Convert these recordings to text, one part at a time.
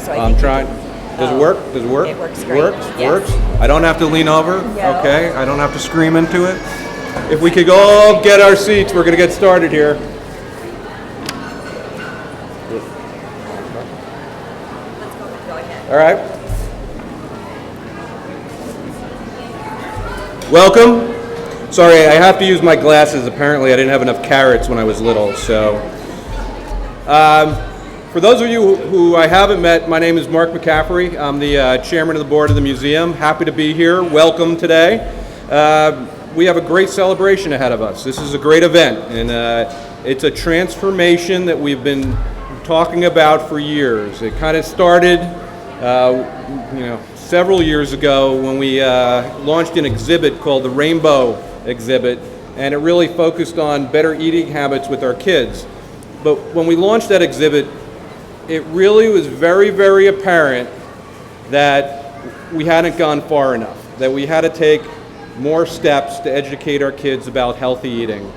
So I'm trying. Does it work? Does it work? It works great. Works? Yes. I don't have to lean over? No. Okay. I don't have to scream into it? If we could all get our seats, we're going to get started here. Go ahead. All right. Welcome. Sorry, I have to use my glasses. Apparently, I didn't have enough carrots when I was little. So, for those of you who I haven't met, my name is Mark McCaffrey. I'm the chairman of the board of the museum. Happy to be here. Welcome today. We have a great celebration ahead of us. This is a great event, and it's a transformation that we've been talking about for years. It kind of started, several years ago when we launched an exhibit called the Rainbow Exhibit, and it really focused on better eating habits with our kids. But when we launched that exhibit, it really was very, very apparent that we hadn't gone far enough, that we had to take more steps to educate our kids about healthy eating.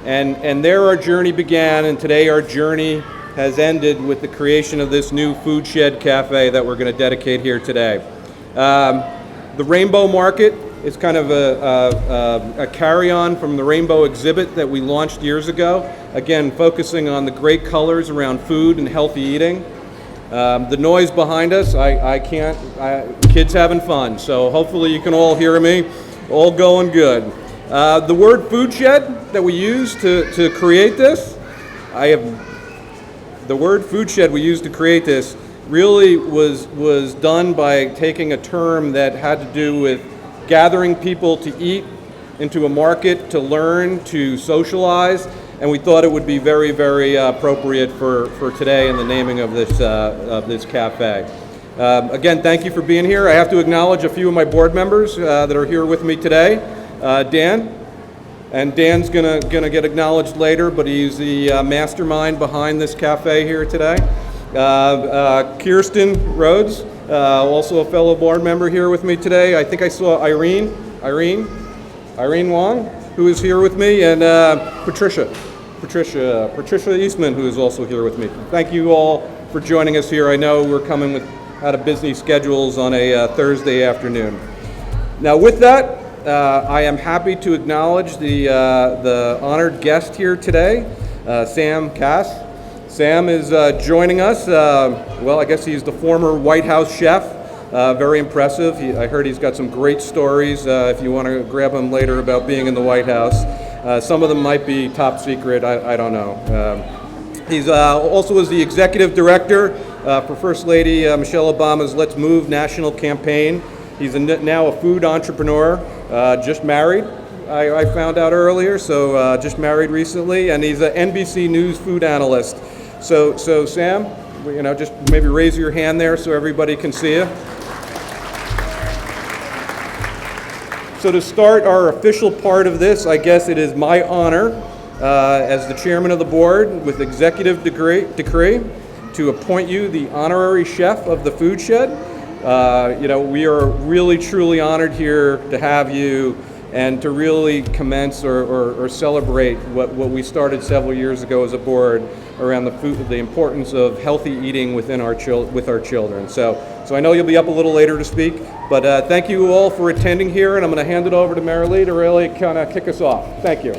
And there our journey began, and today our journey has ended with the creation of this new FoodShed Café that we're going to dedicate here today. The Rainbow Market is kind of a carry-on from the Rainbow exhibit that we launched years ago. Again, focusing on the great colors around food and healthy eating. The noise behind us, kids having fun, so hopefully you can all hear me. All going good. The word FoodShed that we used to create this, the word FoodShed we used to create this really was done by taking a term that had to do with gathering people to eat into a market, to learn, to socialize, and we thought it would be very, very appropriate for today and the naming of this cafe. Again, thank you for being here. I have to acknowledge a few of my board members that are here with me today. Dan, and Dan's gonna get acknowledged later, but he's the mastermind behind this cafe here today. Kirsten Rhodes, also a fellow board member here with me today. I think I saw Irene Wong, who is here with me, and Patricia Eastman, who is also here with me. Thank you all for joining us here. I know we're coming out of busy schedules on a Thursday afternoon. Now with that, I am happy to acknowledge the honored guest here today, Sam Kass. Sam is joining us. I guess he's the former White House chef. Very impressive. I heard he's got some great stories if you want to grab him later about being in the White House. Some of them might be top secret, I don't know. He's also was the executive director for First Lady Michelle Obama's Let's Move national campaign. He's now a food entrepreneur, just married. I found out earlier, so just married recently, and he's an NBC News food analyst. So Sam, just maybe raise your hand there so everybody can see you. So to start our official part of this, I guess it is my honor as the chairman of the board with executive decree to appoint you the honorary chef of the FoodShed. We are really truly honored here to have you and to really commence or celebrate what we started several years ago as a board around the importance of healthy eating with our children. So I know you'll be up a little later to speak, but thank you all for attending here, and I'm going to hand it over to Marilee to really kind of kick us off. Thank you.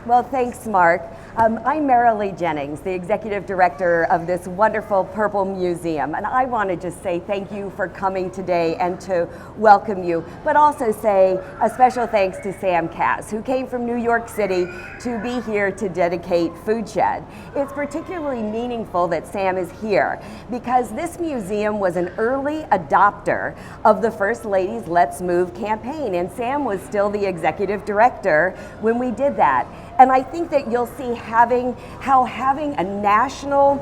Well, thanks, Mark. I'm Marilee Jennings, the executive director of this wonderful Purple Museum, and I want to just say thank you for coming today and to welcome you, but also say a special thanks to Sam Kass, who came from New York City to be here to dedicate FoodShed. It's particularly meaningful that Sam is here because this museum was an early adopter of the First Lady's Let's Move campaign, and Sam was still the executive director when we did that. And I think that you'll see how having a national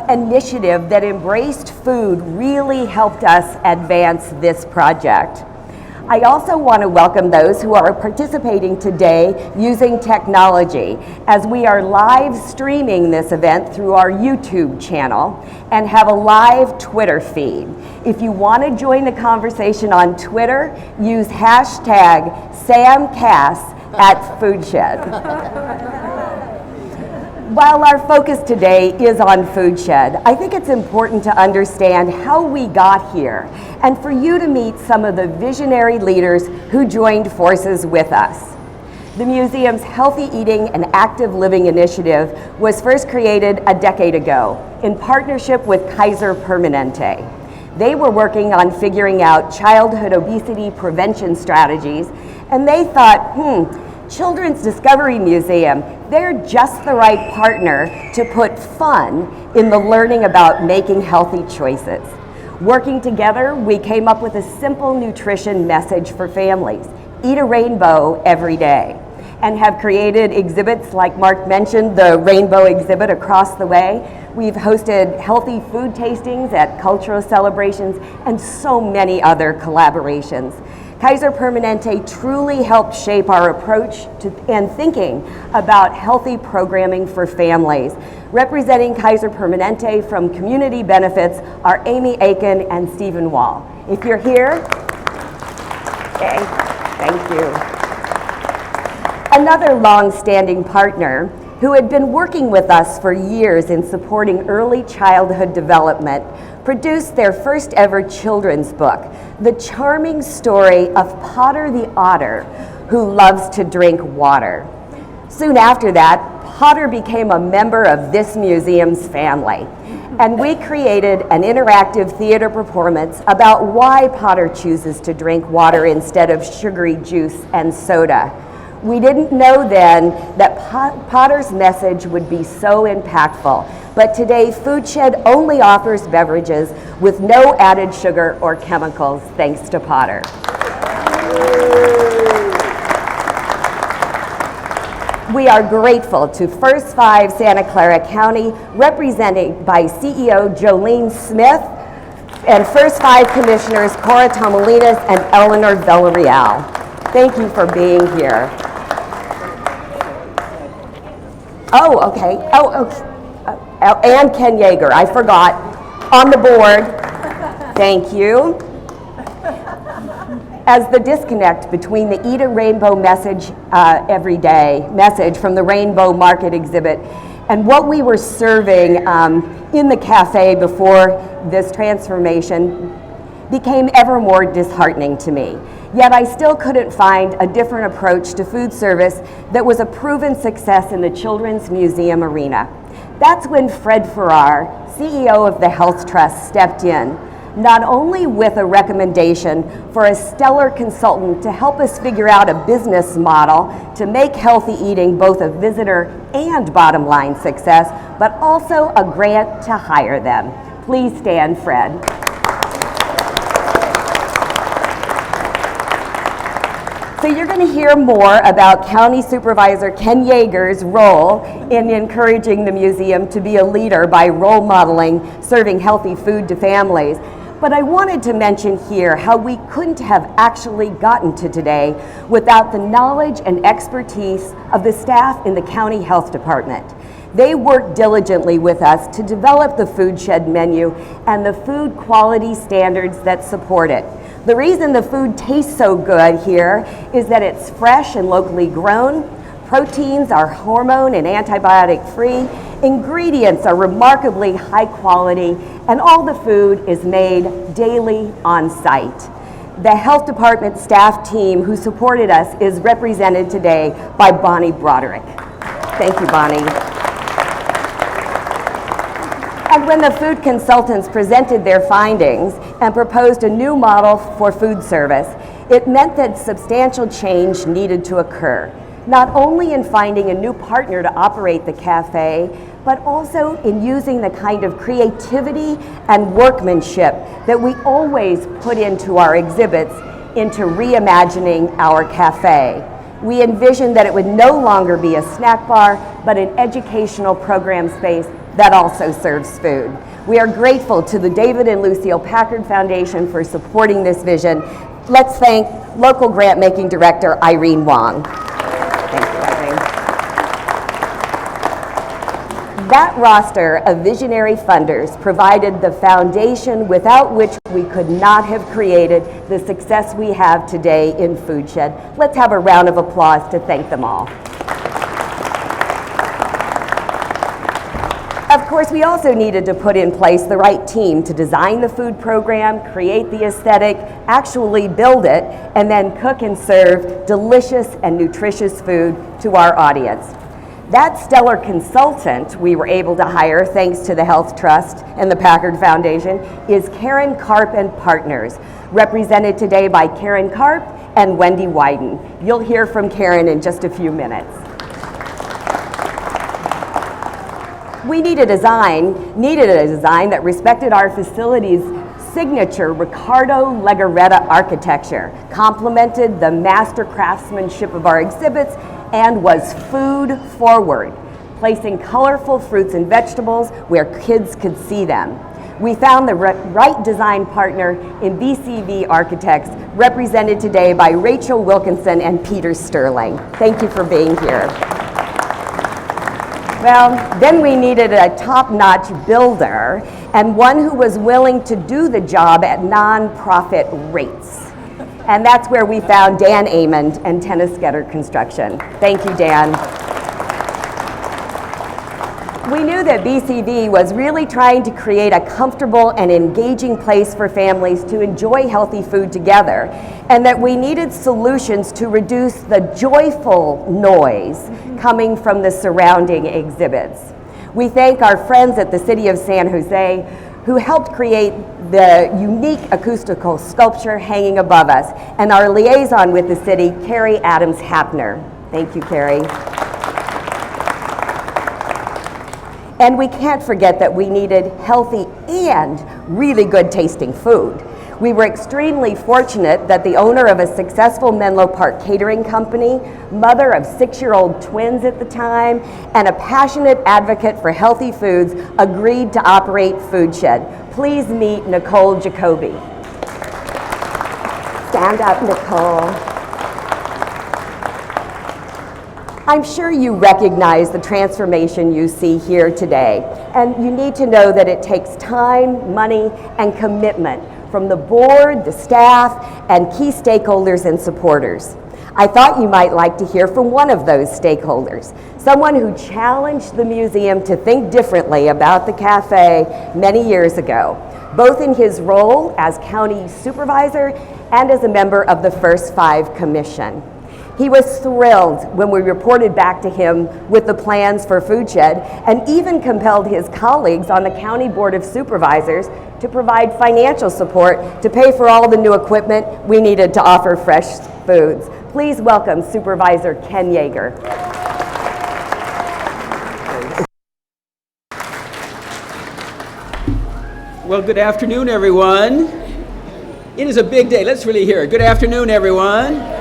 initiative that embraced food really helped us advance this project. I also want to welcome those who are participating today using technology, as we are live streaming this event through our YouTube channel and have a live Twitter feed. If you want to join the conversation on Twitter, use hashtag #SamKass@FoodShed. While our focus today is on FoodShed, I think it's important to understand how we got here and for you to meet some of the visionary leaders who joined forces with us. The museum's Healthy Eating and Active Living initiative was first created a decade ago in partnership with Kaiser Permanente. They were working on figuring out childhood obesity prevention strategies, and they thought, Children's Discovery Museum, they're just the right partner to put fun in the learning about making healthy choices. Working together, we came up with a simple nutrition message for families: eat a rainbow every day, and have created exhibits like Mark mentioned, the rainbow exhibit across the way. We've hosted healthy food tastings at cultural celebrations and so many other collaborations. Kaiser Permanente truly helped shape our approach to and thinking about healthy programming for families. Representing Kaiser Permanente from Community Benefits are Amy Aiken and Stephen Wall. If you're here, okay, thank you. Another long-standing partner who had been working with us for years in supporting early childhood development produced their first ever children's book, the charming story of Potter the otter who loves to drink water. Soon after that, Potter became a member of this museum's family, and we created an interactive theater performance about why Potter chooses to drink water instead of sugary juice and soda. We didn't know then that Potter's message would be so impactful, but today FoodShed only offers beverages with no added sugar or chemicals, thanks to Potter. We are grateful to First Five Santa Clara County, represented by CEO Jolene Smith, and First Five Commissioners Cora Tomalinas and Eleanor Villarreal. Thank you for being here. Oh, okay. And Ken Yeager, I forgot. On the board. Thank you. As the disconnect between the Eat a Rainbow message every day, message from the Rainbow Market exhibit, and what we were serving in the cafe before this transformation became ever more disheartening to me. Yet I still couldn't find a different approach to food service that was a proven success in the Children's Museum arena. That's when Fred Farrar, CEO of the Health Trust, stepped in, not only with a recommendation for a stellar consultant to help us figure out a business model to make healthy eating both a visitor and bottom line success, but also a grant to hire them. Please stand, Fred. So you're going to hear more about County Supervisor Ken Yeager's role in encouraging the museum to be a leader by role modeling serving healthy food to families. But I wanted to mention here how we couldn't have actually gotten to today without the knowledge and expertise of the staff in the County Health Department. They worked diligently with us to develop the FoodShed menu and the food quality standards that support it. The reason the food tastes so good here is that it's fresh and locally grown, proteins are hormone and antibiotic free, ingredients are remarkably high quality, and all the food is made daily on site. The health department staff team who supported us is represented today by Bonnie Broderick. Thank you, Bonnie. And when the food consultants presented their findings and proposed a new model for food service, it meant that substantial change needed to occur, not only in finding a new partner to operate the cafe, but also in using the kind of creativity and workmanship that we always put into our exhibits into reimagining our cafe. We envisioned that it would no longer be a snack bar, but an educational program space that also serves food. We are grateful to the David and Lucille Packard Foundation for supporting this vision. Let's thank local grant-making director Irene Wong. Thank you, Irene. That roster of visionary funders provided the foundation without which we could not have created the success we have today in FoodShed. Let's have a round of applause to thank them all. course, we also needed to put in place the right team to design the food program, create the aesthetic, actually build it, and then cook and serve delicious and nutritious food to our audience. That stellar consultant we were able to hire, thanks to the Health Trust and the Packard Foundation, is Karp and Partners, represented today by Karp and Wendy Wyden. You'll hear from Karen in just a few minutes. We needed a design that respected our facility's signature Ricardo Legarreta architecture, complemented the master craftsmanship of our exhibits, and was food forward, placing colorful fruits and vegetables where kids could see them. We found the right design partner in BCV Architects, represented today by Rachel Wilkinson and Peter Sterling. Thank you for being here. Well, then we needed a top-notch builder and one who was willing to do the job at non-profit rates. And that's where we found Dan Amond and Tennisketter Construction. Thank you, Dan. We knew that BCV was really trying to create a comfortable and engaging place for families to enjoy healthy food together, and that we needed solutions to reduce the joyful noise coming from the surrounding exhibits. We thank our friends at the City of San Jose who helped create the unique acoustical sculpture hanging above us, and our liaison with the city, Carrie Adams Hapner. Thank you, Carrie. And we can't forget that we needed healthy and really good tasting food. We were extremely fortunate that the owner of a successful Menlo Park catering company, mother of 6-year-old twins at the time, and a passionate advocate for healthy foods agreed to operate FoodShed. Please meet Nicole Jacoby. Stand up, Nicole. I'm sure you recognize the transformation you see here today, and you need to know that it takes time, money, and commitment from the board, the staff, and key stakeholders and supporters. I thought you might like to hear from one of those stakeholders, someone who challenged the museum to think differently about the cafe many years ago, both in his role as county supervisor and as a member of the First Five Commission. He was thrilled when we reported back to him with the plans for FoodShed, and even compelled his colleagues on the County Board of Supervisors to provide financial support to pay for all the new equipment we needed to offer fresh foods. Please welcome Supervisor Ken Yeager. Well, good afternoon, everyone. It is a big day. Let's really hear it. Good afternoon, everyone.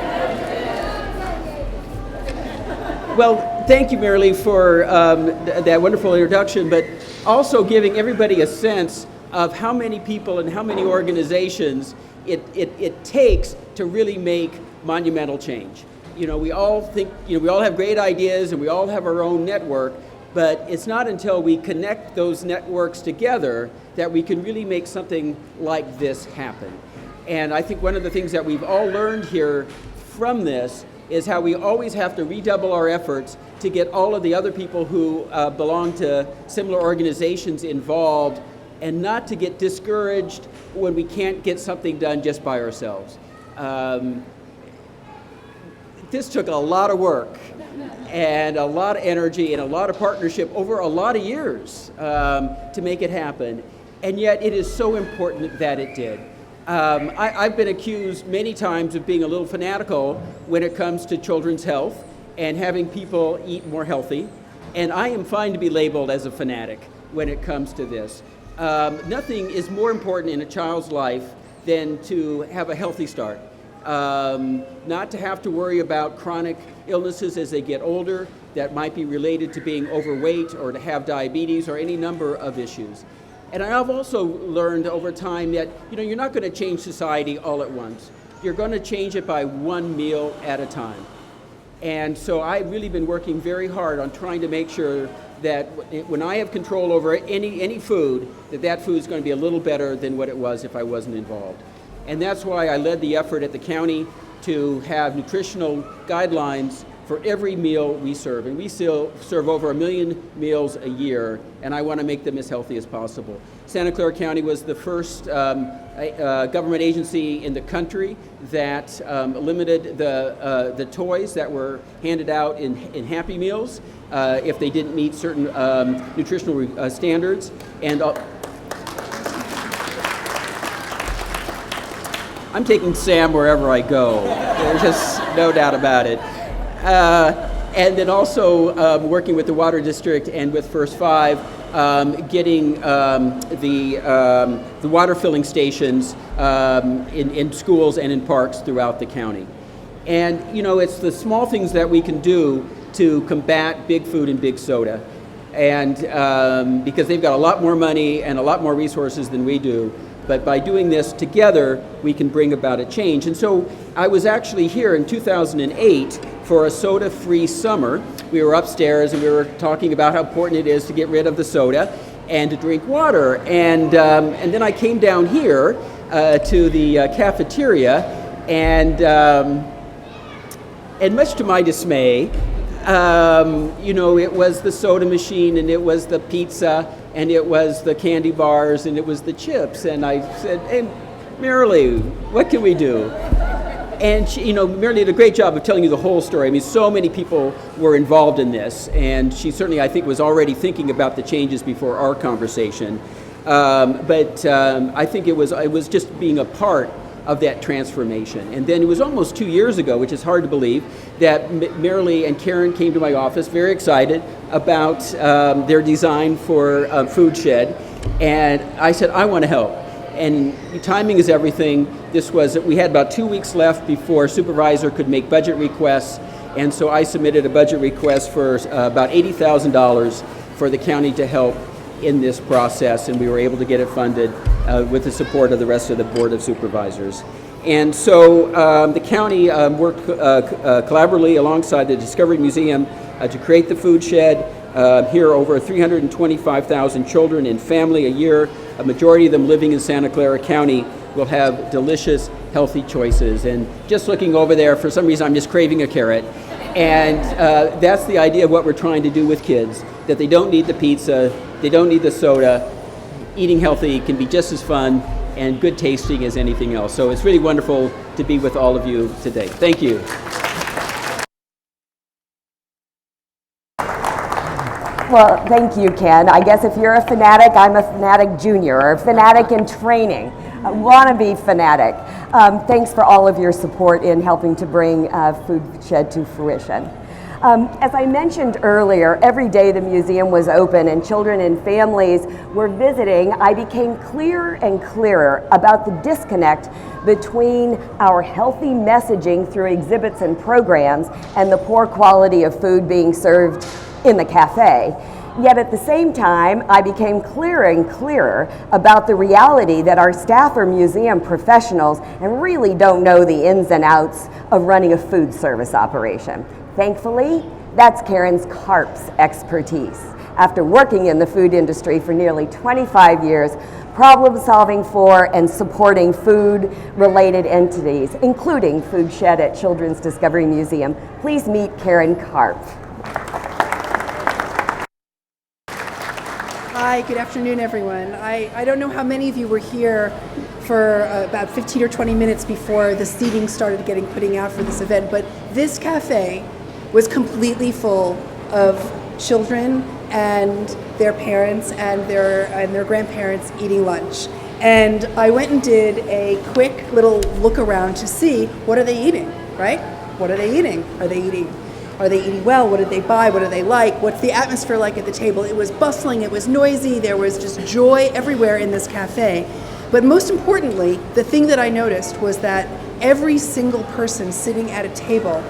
Well, thank you, Marilee, for that wonderful introduction, but also giving everybody a sense of how many people and how many organizations it takes to really make monumental change. You know, we all think, we all have great ideas and we all have our own network, but it's not until we connect those networks together that we can really make something like this happen. And I think one of the things that we've all learned here from this is how we always have to redouble our efforts to get all of the other people who belong to similar organizations involved, and not to get discouraged when we can't get something done just by ourselves. This took a lot of work and a lot of energy and a lot of partnership over a lot of years to make it happen, and yet it is so important that it did. I've been accused many times of being a little fanatical when it comes to children's health and having people eat more healthy, and I am fine to be labeled as a fanatic when it comes to this. Nothing is more important in a child's life than to have a healthy start. Not to have to worry about chronic illnesses as they get older that might be related to being overweight or to have diabetes or any number of issues. And I've also learned over time that you're not going to change society all at once. You're going to change it by one meal at a time. And so I've really been working very hard on trying to make sure that when I have control over any food, that food is going to be a little better than what it was if I wasn't involved. And that's why I led the effort at the county to have nutritional guidelines for every meal we serve. And we still serve over 1 million meals a year, and I want to make them as healthy as possible. Santa Clara County was the first government agency in the country that limited the toys that were handed out in Happy Meals if they didn't meet certain nutritional standards. And I'm taking Sam wherever I go. There's just no doubt about it. And then also working with the Water District and with First Five, getting the water filling stations in schools and in parks throughout the county. And you know, it's the small things that we can do to combat big food and big soda. And because they've got a lot more money and a lot more resources than we do. But by doing this together, we can bring about a change. And so I was actually here in 2008 for a soda-free summer. We were upstairs and we were talking about how important it is to get rid of the soda and to drink water. And then I came down here to the cafeteria, and much to my dismay, you know, it was the soda machine, and it was the pizza, and it was the candy bars, and it was the chips. And I said, hey, Marilee, what can we do? And she, you know, Marilee did a great job of telling you the whole story. I mean, so many people were involved in this, and she certainly, I think, was already thinking about the changes before our conversation. But I think it was just being a part of that transformation. And then it was almost 2 years ago, which is hard to believe, that Marilee and Karen came to my office very excited about their design for FoodShed. And I said, I want to help. And timing is everything. We had about 2 weeks left before supervisor could make budget requests. And so I submitted a budget request for about $80,000 for the county to help in this process, and we were able to get it funded with the support of the rest of the Board of Supervisors. And so the county worked collaboratively alongside the Discovery Museum to create the FoodShed. Here are over 325,000 children and family a year. A majority of them living in Santa Clara County will have delicious, healthy choices. And just looking over there, for some reason I'm just craving a carrot. And that's the idea of what we're trying to do with kids, that they don't need the pizza, they don't need the soda. Eating healthy can be just as fun and good tasting as anything else. So it's really wonderful to be with all of you today. Thank you. Well, thank you, Ken. I guess if you're a fanatic, I'm a fanatic junior, or a fanatic in training, a wannabe fanatic. Thanks for all of your support in helping to bring FoodShed to fruition. As I mentioned earlier, every day the museum was open and children and families were visiting, I became clearer and clearer about the disconnect between our healthy messaging through exhibits and programs and the poor quality of food being served in the cafe. Yet at the same time, I became clearer and clearer about the reality that our staff are museum professionals and really don't know the ins and outs of running a food service operation. Thankfully, that's Karen's Karp's expertise. After working in the food industry for nearly 25 years, problem solving for and supporting food-related entities, including FoodShed at Children's Discovery Museum, please meet Karen Karp. Hi, good afternoon, everyone. I don't know how many of you were here for about 15 or 20 minutes before the seating started putting out for this event, but this cafe was completely full of children and their parents and their grandparents eating lunch. And I went and did a quick little look around to see, what are they eating, right? What are they eating? Are they eating well? What did they buy? What do they like? What's the atmosphere like at the table? It was bustling, it was noisy, there was just joy everywhere in this cafe. But most importantly, the thing that I noticed was that every single person sitting at a table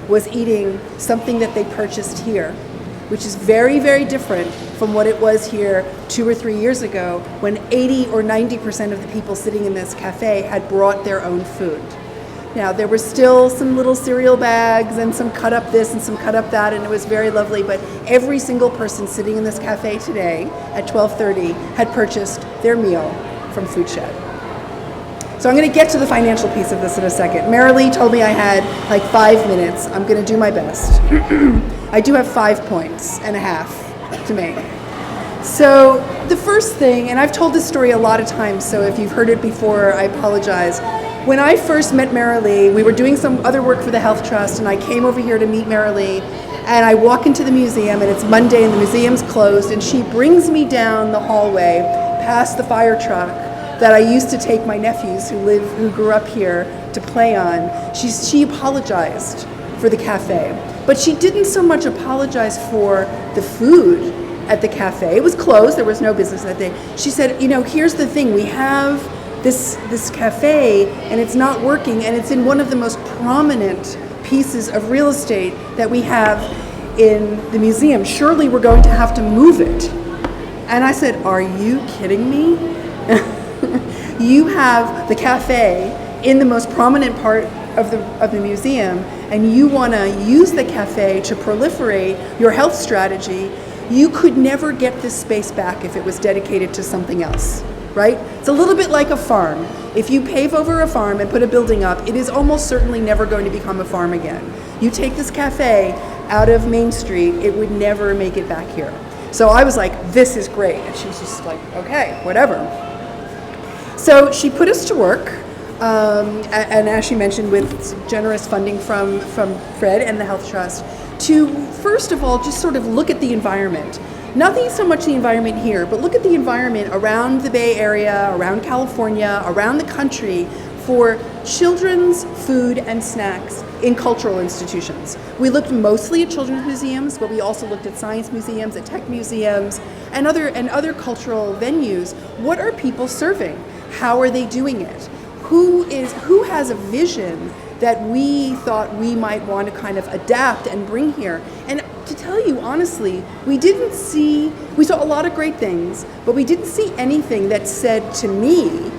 was eating something that they purchased here, which is very, very different from what it was here 2 or 3 years ago when 80 or 90% of the people sitting in this cafe had brought their own food. Now, there were still some little cereal bags and some cut up this and some cut up that, and it was very lovely, but every single person sitting in this cafe today at 12:30 had purchased their meal from FoodShed. So I'm going to get to the financial piece of this in a second. Marilee told me I had like 5 minutes. I'm going to do my best. I do have 5.5 points to make. So the first thing, and I've told this story a lot of times, so if you've heard it before, I apologize. When I first met Marilee, we were doing some other work for the Health Trust, and I came over here to meet Marilee, and I walk into the museum, and it's Monday, and the museum's closed, and she brings me down the hallway past the fire truck that I used to take my nephews who grew up here to play on. She apologized for the cafe, but she didn't so much apologize for the food at the cafe. It was closed, there was no business that day. She said, here's the thing, we have this cafe and it's not working, and it's in one of the most prominent pieces of real estate that we have in the museum. Surely we're going to have to move it. And I said, are you kidding me? You have the cafe in the most prominent part of the museum, and you want to use the cafe to proliferate your health strategy. You could never get this space back if it was dedicated to something else, right? It's a little bit like a farm. If you pave over a farm and put a building up, it is almost certainly never going to become a farm again. You take this cafe out of Main Street, it would never make it back here. So I was like, this is great. And she was just like, okay, whatever. So she put us to work, and as she mentioned, with generous funding from Fred and the Health Trust, to first of all just sort of look at the environment. Nothing so much the environment here, but look at the environment around the Bay Area, around California, around the country for children's food and snacks in cultural institutions. We looked mostly at children's museums, but we also looked at science museums, at tech museums, and other cultural venues. What are people serving? How are they doing it? Who has a vision that we thought we might want to kind of adapt and bring here? And to tell you honestly, we saw a lot of great things, but we didn't see anything that said to me,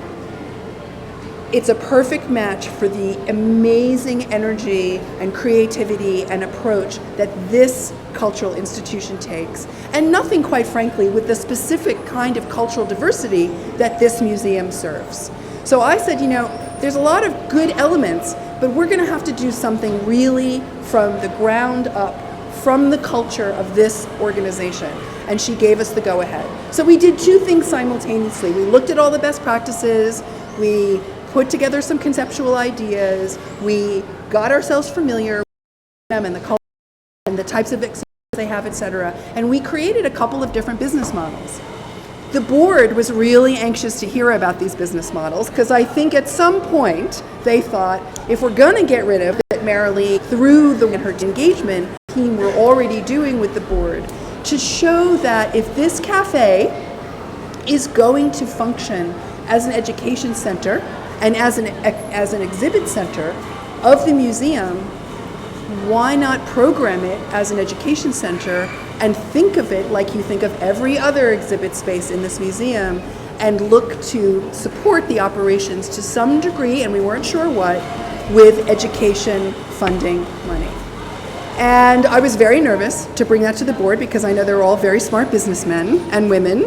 it's a perfect match for the amazing energy and creativity and approach that this cultural institution takes. And nothing, quite frankly, with the specific kind of cultural diversity that this museum serves. So I said, there's a lot of good elements, but we're going to have to do something really from the ground up, from the culture of this organization. And she gave us the go-ahead. So we did two things simultaneously. We looked at all the best practices, we put together some conceptual ideas, we got ourselves familiar with them and the culture and the types of experiences they have, etc. And we created a couple of different business models. The board was really anxious to hear about these business models because I think at some point they thought, if we're going to get rid of it, Marilee, through her engagement team we're already doing with the board, to show that if this cafe is going to function as an education center and as an exhibit center of the museum, why not program it as an education center and think of it like you think of every other exhibit space in this museum, and look to support the operations to some degree, and we weren't sure what, with education funding money. And I was very nervous to bring that to the board because I know they're all very smart businessmen and women,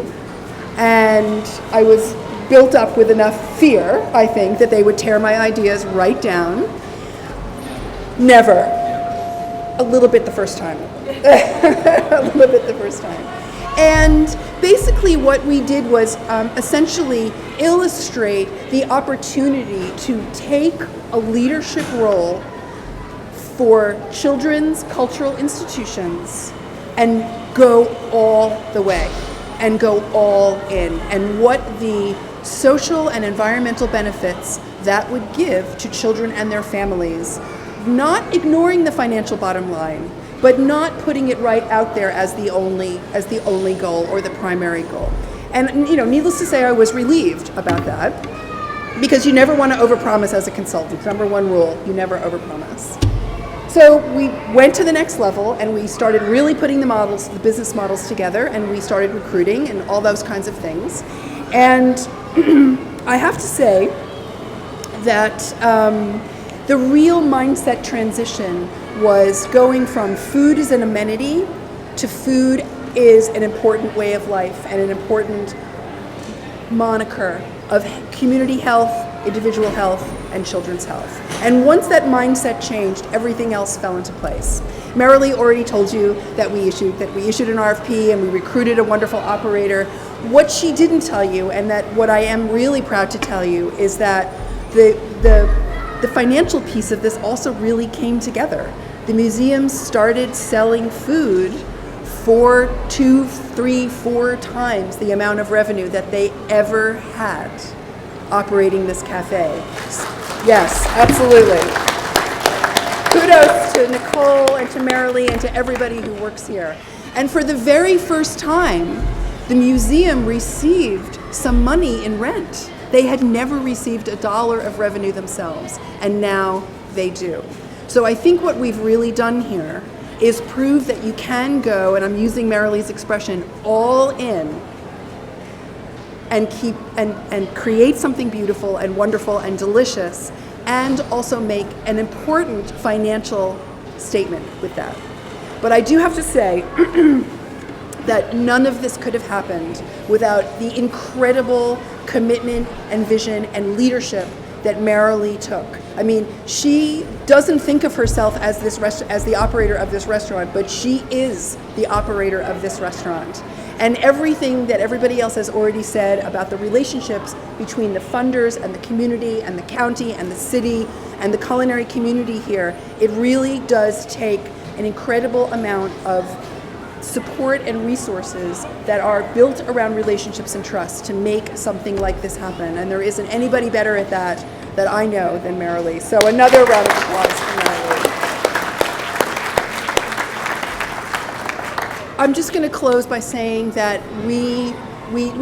and I was built up with enough fear, I think, that they would tear my ideas right down. Never. A little bit the first time. A little bit the first time. And basically what we did was essentially illustrate the opportunity to take a leadership role for children's cultural institutions and go all the way and go all in, and what the social and environmental benefits that would give to children and their families, not ignoring the financial bottom line, but not putting it right out there as the only goal or the primary goal. And needless to say, I was relieved about that, because you never want to overpromise as a consultant. Number one rule, you never overpromise. So we went to the next level and we started really putting the business models together, and we started recruiting and all those kinds of things. And I have to say that the real mindset transition was going from food is an amenity to food is an important way of life and an important moniker of community health, individual health, and children's health. And once that mindset changed, everything else fell into place. Marilee already told you that we issued an RFP and we recruited a wonderful operator. What she didn't tell you, and that what I am really proud to tell you, is that the financial piece of this also really came together. The museum started selling food for 2, 3, 4 times the amount of revenue that they ever had operating this cafe. Yes, absolutely. Kudos to Nicole and to Marilee and to everybody who works here. And for the very first time, the museum received some money in rent. They had never received $1 of revenue themselves, and now they do. So I think what we've really done here is prove that you can go, and I'm using Marilee's expression, all in, and keep and create something beautiful and wonderful and delicious, and also make an important financial statement with that. But I do have to say that none of this could have happened without the incredible commitment and vision and leadership that Marilee took. I mean, she doesn't think of herself as as the operator of this restaurant, but she is the operator of this restaurant. And everything that everybody else has already said about the relationships between the funders and the community and the county and the city and the culinary community here, it really does take an incredible amount of support and resources that are built around relationships and trust to make something like this happen. And there isn't anybody better at that I know than Marilee. So another round of applause for Marilee. I'm just going to close by saying that we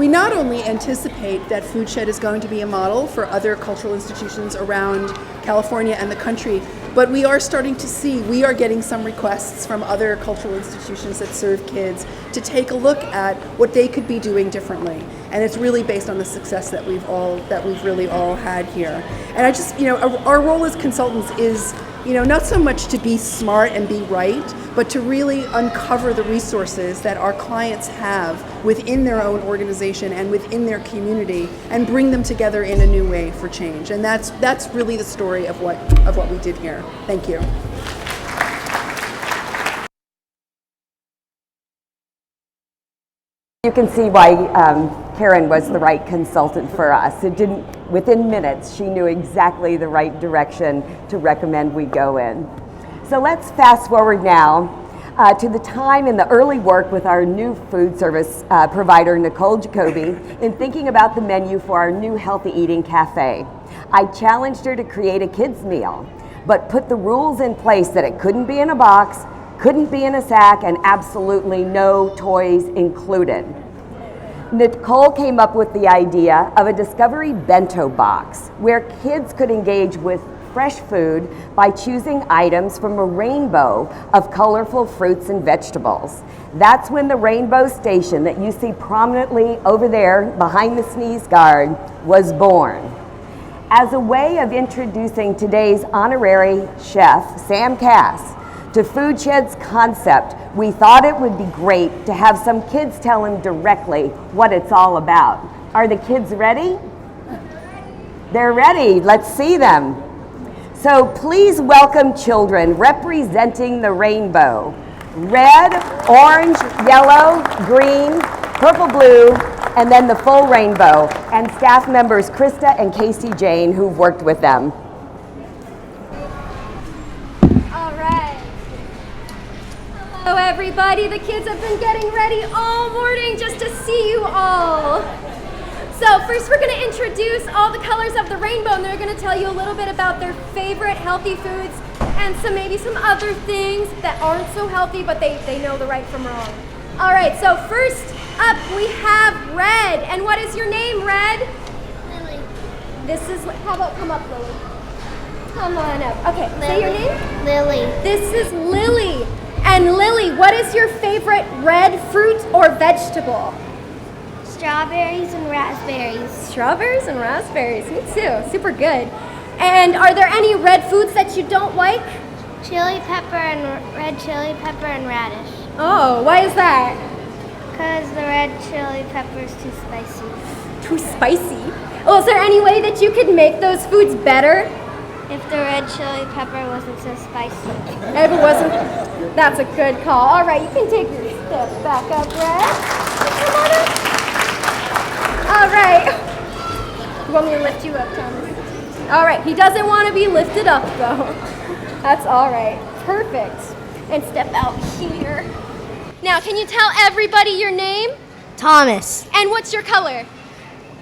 not only anticipate that FoodShed is going to be a model for other cultural institutions around California and the country, but we are starting to see, we are getting some requests from other cultural institutions that serve kids to take a look at what they could be doing differently. And it's really based on the success that we've really all had here. And I just, our role as consultants is, not so much to be smart and be right, but to really uncover the resources that our clients have within their own organization and within their community and bring them together in a new way for change. And that's really the story of what we did here. Thank you. You can see why Karen was the right consultant for us. Within minutes, she knew exactly the right direction to recommend we go in. So let's fast forward now to the time in the early work with our new food service provider, Nicole Jacoby, in thinking about the menu for our new healthy eating cafe. I challenged her to create a kids meal, but put the rules in place that it couldn't be in a box, couldn't be in a sack, and absolutely no toys included. Nicole came up with the idea of a Discovery bento box where kids could engage with fresh food by choosing items from a rainbow of colorful fruits and vegetables. That's when the rainbow station that you see prominently over there behind the sneeze guard was born. As a way of introducing today's honorary chef, Sam Kass, to FoodShed's concept, we thought it would be great to have some kids tell him directly what it's all about. Are the kids ready? They're ready. Let's see them. So please welcome children representing the rainbow. Red, orange, yellow, green, purple, blue, and then the full rainbow. And staff members Krista and Casey Jane, who've worked with them. Hello everybody, the kids have been getting ready all morning just to see you all. So first we're going to introduce all the colors of the rainbow, and they're going to tell you a little bit about their favorite healthy foods and maybe some other things that aren't so healthy, but they know the right from wrong. All right, so first up we have Red. And what is your name, Red? Lily. How about come up, Lily? Come on up. Okay, Lily. Say your name? Lily. This is Lily. And Lily, what is your favorite red fruit or vegetable? Strawberries and raspberries. Strawberries and raspberries, me too, super good. And are there any red foods that you don't like? Chili pepper and red chili pepper and radish. Oh, why is that? Because the red chili pepper is too spicy. Too spicy? Oh, is there any way that you could make those foods better? If the red chili pepper wasn't so spicy. If it wasn't, that's a good call. All right, you can take your steps back up, Red. Come on up. All right. You want me to lift you up, Thomas? All right, he doesn't want to be lifted up, though. That's all right. Perfect. And step out here. Now, can you tell everybody your name? Thomas. And what's your color?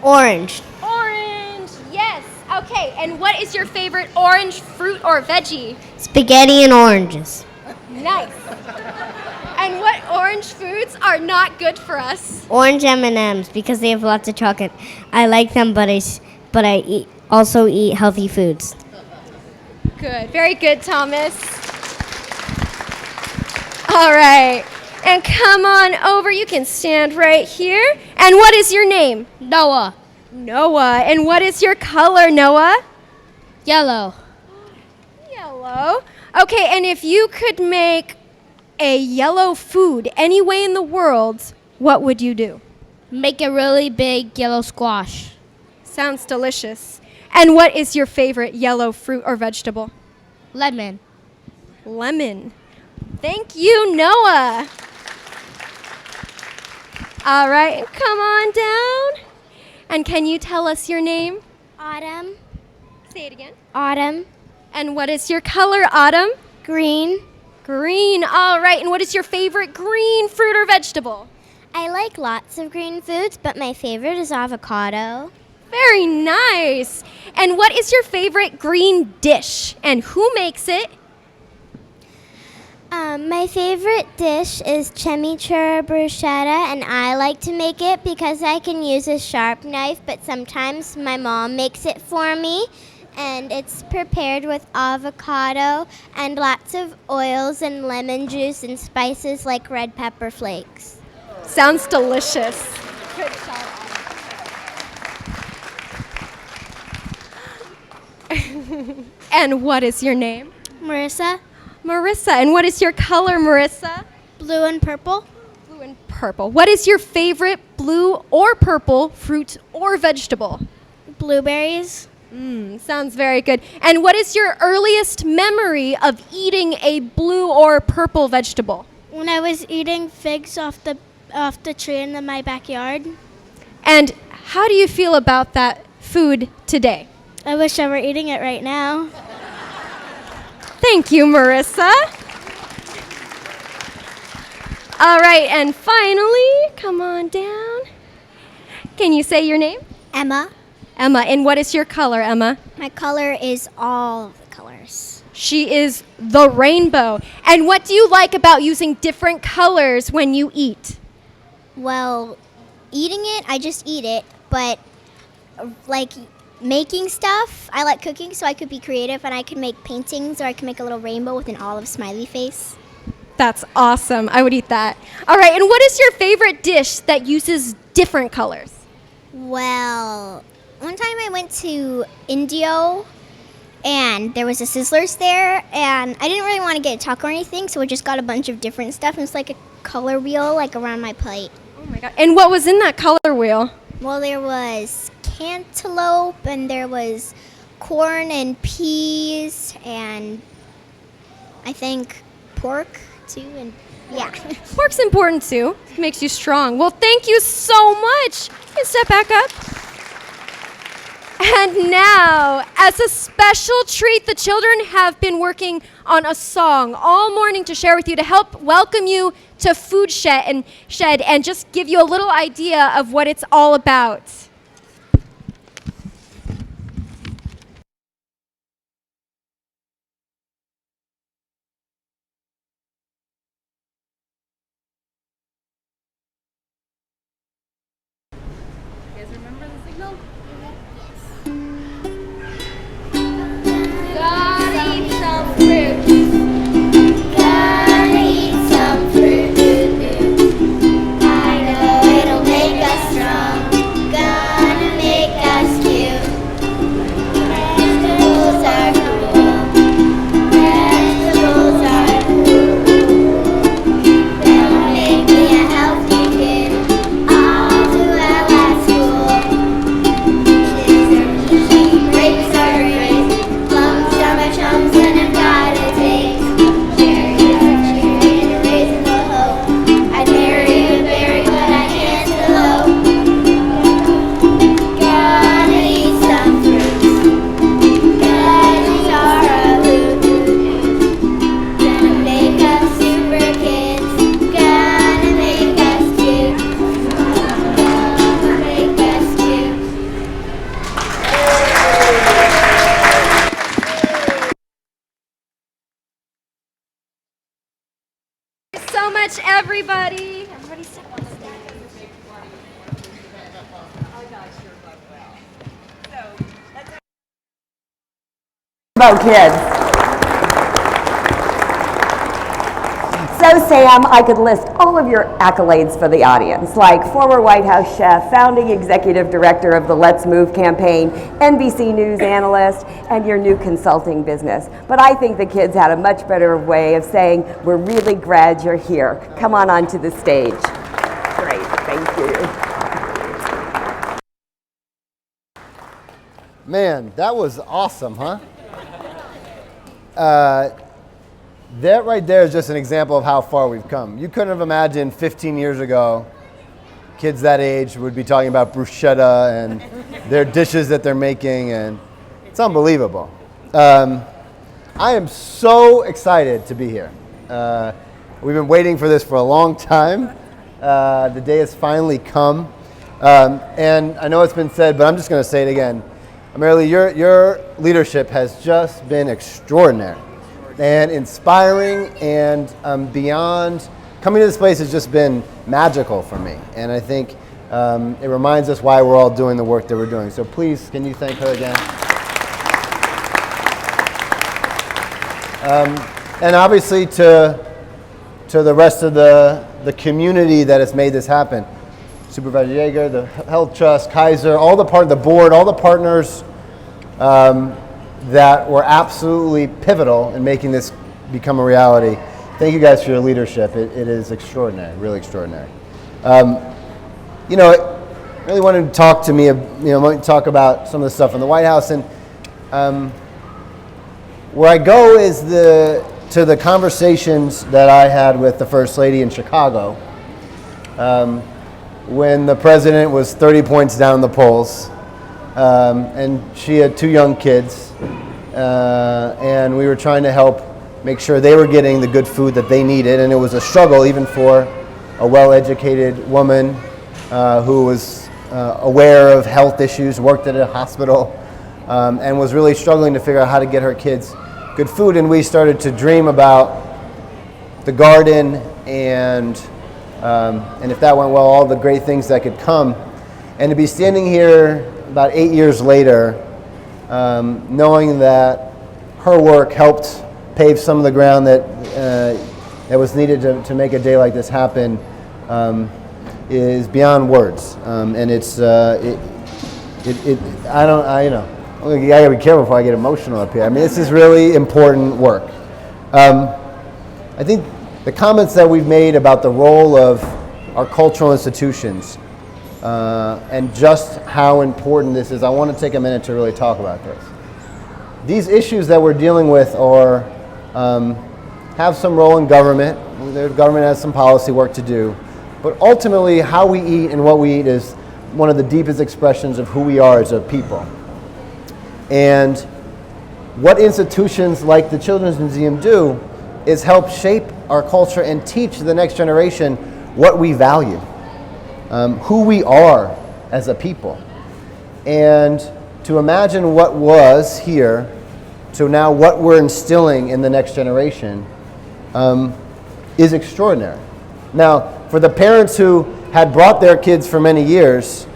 Orange. Orange, yes. Okay, and what is your favorite orange fruit or veggie? Spaghetti and oranges. Nice. And what orange foods are not good for us? Orange M&Ms because they have lots of chocolate. I like them, but I also eat healthy foods. Good, very good, Thomas. All right, and come on over. You can stand right here. And what is your name? Noah. Noah. And what is your color, Noah? Yellow. Yellow. Okay, and if you could make a yellow food any way in the world, what would you do? Make a really big yellow squash. Sounds delicious. And what is your favorite yellow fruit or vegetable? Lemon. Lemon. Thank you, Noah. All right, come on down. And can you tell us your name? Autumn. Say it again. Autumn. And what is your color, Autumn? Green. Green. All right, and what is your favorite green fruit or vegetable? I like lots of green foods, but my favorite is avocado. Very nice. And what is your favorite green dish? And who makes it? My favorite dish is chimichurri bruschetta, and I like to make it because I can use a sharp knife, but sometimes my mom makes it for me, and it's prepared with avocado and lots of oils and lemon juice and spices like red pepper flakes. Sounds delicious. Good job. And what is your name? Marissa? Marissa. And what is your color, Marissa? Blue and purple? Blue and purple. What is your favorite blue or purple fruit or vegetable? Blueberries? Sounds very good. And what is your earliest memory of eating a blue or purple vegetable? When I was eating figs off the tree in my backyard. And how do you feel about that food today? I wish I were eating it right now. Thank you, Marissa. All right, and finally, come on down. Can you say your name? Emma. Emma. And what is your color, Emma? My color is all of the colors. She is the rainbow. And what do you like about using different colors when you eat? Well, eating it, I just eat it, but like making stuff, I like cooking, so I could be creative and I could make paintings, or I could make a little rainbow with an olive smiley face. That's awesome. I would eat that. All right, and what is your favorite dish that uses different colors? Well, one time I went to Indio and there was a Sizzlers there, and I didn't really want to get a taco or anything, so I just got a bunch of different stuff, and it's like a color wheel like around my plate. Oh my God. And what was in that color wheel? Well, there was cantaloupe, and there was corn and peas, and I think pork too, and yeah. Pork's important too. It makes you strong. Well, thank you so much. You can step back up. And now, as a special treat, the children have been working on a song all morning to share with you to help welcome you to FoodShed and just give you a little idea of what it's all about. Gotta so much, everybody. Everybody step on stage. About kids. So Sam, I could list all of your accolades for the audience, like former White House chef, founding executive director of the Let's Move campaign, NBC News analyst, and your new consulting business. But I think the kids had a much better way of saying, we're really glad you're here. Come on onto the stage. Great, thank you. Man, that was awesome, huh? That right there is just an example of how far we've come. You couldn't have imagined 15 years ago, kids that age would be talking about bruschetta and their dishes that they're making, and it's unbelievable. I am so excited to be here. We've been waiting for this for a long time. The day has finally come. And I know it's been said, but I'm just going to say it again. Marilee, your leadership has just been extraordinary and inspiring, and beyond. Coming to this place has just been magical for me, and I think it reminds us why we're all doing the work that we're doing. So please, can you thank her again? And obviously to the rest of the community that has made this happen. Supervisor Yeager, the Health Trust, Kaiser, all the board, all the partners that were absolutely pivotal in making this become a reality. Thank you guys for your leadership. It is extraordinary, really extraordinary. You know, I really wanted to talk to me, talk about some of the stuff in the White House, and where I go is to the conversations that I had with the First Lady in Chicago when the president was 30 points down the polls, and she had 2 young kids, and we were trying to help make sure they were getting the good food that they needed, and it was a struggle even for a well-educated woman who was aware of health issues, worked at a hospital, and was really struggling to figure out how to get her kids good food. And we started to dream about the garden and if that went well, all the great things that could come. And to be standing here about 8 years later, knowing that her work helped pave some of the ground that was needed to make a day like this happen, is beyond words. And it's I gotta be careful before I get emotional up here. I mean, this is really important work. I think the comments that we've made about the role of our cultural institutions and just how important this is, I want to take a minute to really talk about this. These issues that we're dealing with have some role in government. The government has some policy work to do. But ultimately, how we eat and what we eat is one of the deepest expressions of who we are as a people. And what institutions like the Children's Museum do is help shape our culture and teach the next generation what we value, who we are as a people. And to imagine what was here to now what we're instilling in the next generation is extraordinary. Now, for the parents who had brought their kids for many years,